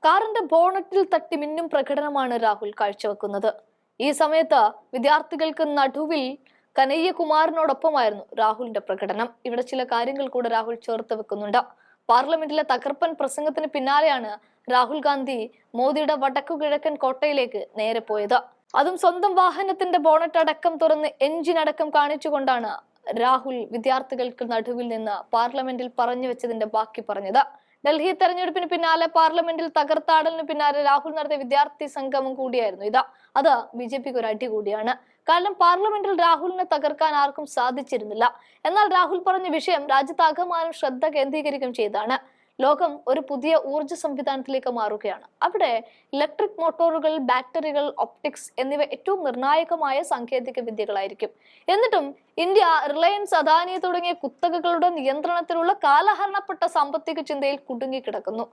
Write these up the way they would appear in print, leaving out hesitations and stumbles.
കാറിന്റെ ബോണറ്റിൽ തട്ടി മിന്നും പ്രകടനമാണ് രാഹുൽ കാഴ്ചവെക്കുന്നത്. ഈ സമയത്ത് വിദ്യാർത്ഥികൾക്ക് നടുവിൽ കനയ്യകുമാറിനോടൊപ്പമായിരുന്നു രാഹുലിന്റെ പ്രകടനം. ഇവിടെ ചില കാര്യങ്ങൾ കൂടെ രാഹുൽ ചേർത്ത് വെക്കുന്നുണ്ട്. പാർലമെന്റിലെ തകർപ്പൻ പ്രസംഗത്തിന് പിന്നാലെയാണ് രാഹുൽ ഗാന്ധി മോദിയുടെ വടക്കുകിഴക്കൻ കോട്ടയിലേക്ക് നേരെ പോയത്. അതും സ്വന്തം വാഹനത്തിന്റെ ബോണറ്റ് അടക്കം തുറന്ന് എഞ്ചിൻ അടക്കം കാണിച്ചുകൊണ്ടാണ് രാഹുൽ വിദ്യാർത്ഥികൾക്ക് നടുവിൽ നിന്ന് പാർലമെന്റിൽ പറഞ്ഞു വെച്ചതിന്റെ ബാക്കി പറഞ്ഞത്. ഡൽഹി തെരഞ്ഞെടുപ്പിന് പിന്നാലെ പാർലമെന്റിൽ തകർത്താടലിന് പിന്നാലെ രാഹുൽ നടത്തിയ വിദ്യാർത്ഥി സംഗമം കൂടിയായിരുന്നു ഇത്. അത് ബിജെപിക്ക് ഒരു അടി കൂടിയാണ്. കാരണം പാർലമെന്റിൽ രാഹുലിനെ തകർക്കാൻ ആർക്കും സാധിച്ചിരുന്നില്ല. എന്നാൽ രാഹുൽ പറഞ്ഞ വിഷയം രാജ്യത്താകമാനം ശ്രദ്ധ കേന്ദ്രീകരിക്കുകയും ചെയ്താണ്. ലോകം ഒരു പുതിയ ഊർജ്ജ സംവിധാനത്തിലേക്ക് മാറുകയാണ്. അവിടെ ഇലക്ട്രിക് മോട്ടോറുകൾ, ബാറ്ററികൾ, ഒപ്റ്റിക്സ് എന്നിവ ഏറ്റവും നിർണായകമായ സാങ്കേതിക വിദ്യകളായിരിക്കും. എന്നിട്ടും ഇന്ത്യ റിലയൻസ്, അദാനി തുടങ്ങിയ കുത്തകകളുടെ നിയന്ത്രണത്തിലുള്ള കാലഹരണപ്പെട്ട സാമ്പത്തിക ചിന്തയിൽ കുടുങ്ങിക്കിടക്കുന്നു.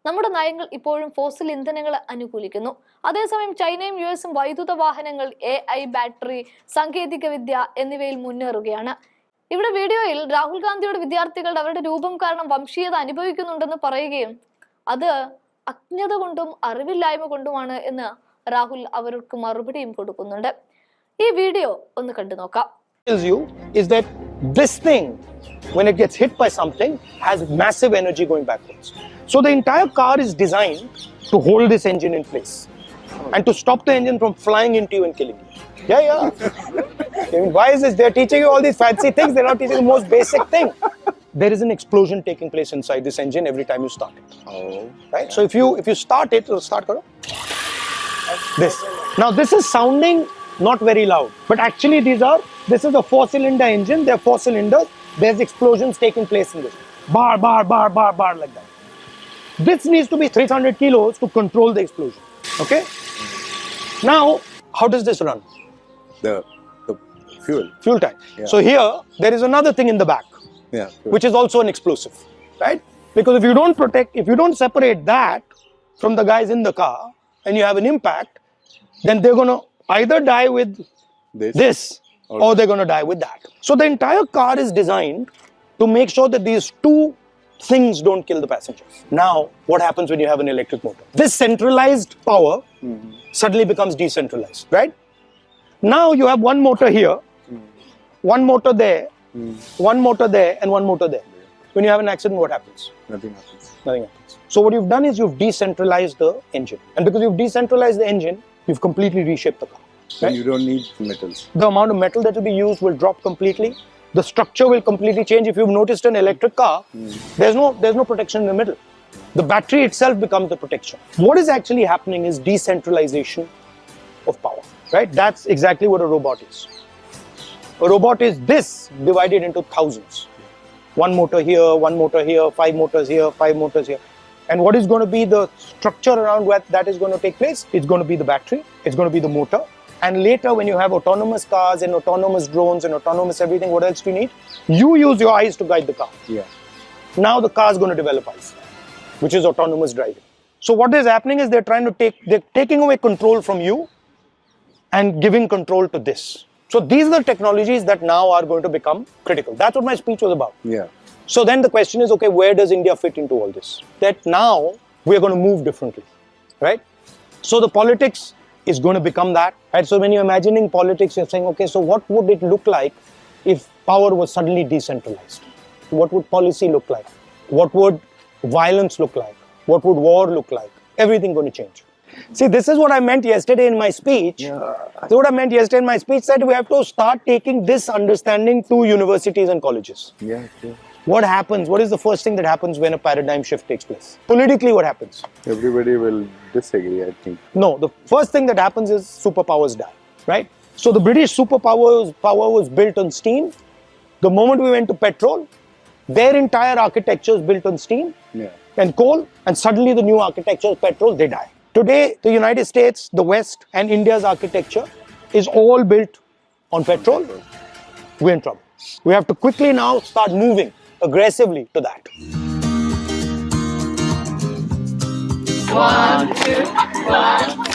നമ്മുടെ നയങ്ങൾ ഇപ്പോഴും ഫോസിൽ ഇന്ധനങ്ങളെ അനുകൂലിക്കുന്നു. അതേസമയം ചൈനയും യുഎസും വൈദ്യുത വാഹനങ്ങൾ, AI, ബാറ്ററി, സാങ്കേതിക വിദ്യ എന്നിവയിൽ മുന്നേറുകയാണ്. ഇവിടെ വീഡിയോയിൽ രാഹുൽ ഗാന്ധിയുടെ വിദ്യാർത്ഥികൾ അവരുടെ രൂപം കാരണം വംശീയത അനുഭവിക്കുന്നുണ്ടെന്ന് പറയുകയും അത് അജ്ഞത കൊണ്ടും അറിവില്ലായ്മ കൊണ്ടുമാണ് എന്ന് രാഹുൽ അവർക്ക് മറുപടിയും കൊടുക്കുന്നുണ്ട്. ഈ വീഡിയോ ഒന്ന് കണ്ടു നോക്കാം. Is that this thing, when it gets hit by something, has massive energy going backwards. So the entire car is designed to hold this engine in place and to stop the engine from flying into you and killing you. Yeah. I mean, why is this? They're teaching you all these fancy things. They're not teaching the most basic thing. There is an explosion taking place inside this engine every time you start it. Oh. Right? So if you start it, it'll start this. Now this is sounding not very loud, but actually this is a 4-cylinder engine. There are 4 cylinders. There's explosions taking place in this. Bar like that. This needs to be 300 kilos to control the explosion. Okay? Now, how does this run? The Fuel tank. Yeah. So here, there is another thing in the back, which is also an explosive, right? Because if you don't separate that from the guys in the car, and you have an impact, then they're going to either die with this or they're going to die with that. So the entire car is designed to make sure that these two things don't kill the passengers. Now, what happens when you have an electric motor? This centralized power suddenly becomes decentralized, right? Now you have one motor here, one motor there, one motor there, and one motor there. When you have an accident, what happens? Nothing happens. Nothing happens. So what you've done is you've decentralized the engine. And because you've decentralized the engine, you've completely reshaped the car. So you don't need metals. The amount of metal that will be used will drop completely. The structure will completely change. If you've noticed an electric car, there's no protection in the middle. The battery itself becomes the protection. What is actually happening is decentralization of power, right? That's exactly what a robot is. A robot is this divided into thousands. One motor here, 5 motors here, 5 motors here. And what is going to be the structure around where that is going to take place? It's going to be the battery, it's going to be the motor. And later when you have autonomous cars and autonomous drones and autonomous everything, what else do you need? You use your eyes to guide the car. Yeah. Now the car is going to develop eyes, which is autonomous driving. So what is happening is they're taking away control from you and giving control to this. So these are the technologies that now are going to become critical. That's what my speech was about. Yeah. So then the question is, okay, where does India fit into all this? That now we're going to move differently, right? So the politics is going to become that, right? So when you're imagining politics, you're saying, okay, so what would it look like if power was suddenly decentralized? What would policy look like? What would violence look like? What would war look like? Everything going to change. See, this is what I meant yesterday in my speech. So what I meant yesterday in my speech said we have to start taking this understanding to universities and colleges. Yeah. What happens? What is the first thing that happens when a paradigm shift takes place? Politically, what happens? Everybody will disagree, I think. No, the first thing that happens is superpowers die, right? So the British power was built on steam. The moment we went to petrol, their entire architecture is built on steam and coal, and suddenly the new architecture is petrol, they die. Today, the United States, the West, and India's architecture is all built on petrol. We're in trouble. We have to quickly now start moving aggressively to that. 1, 2, 1.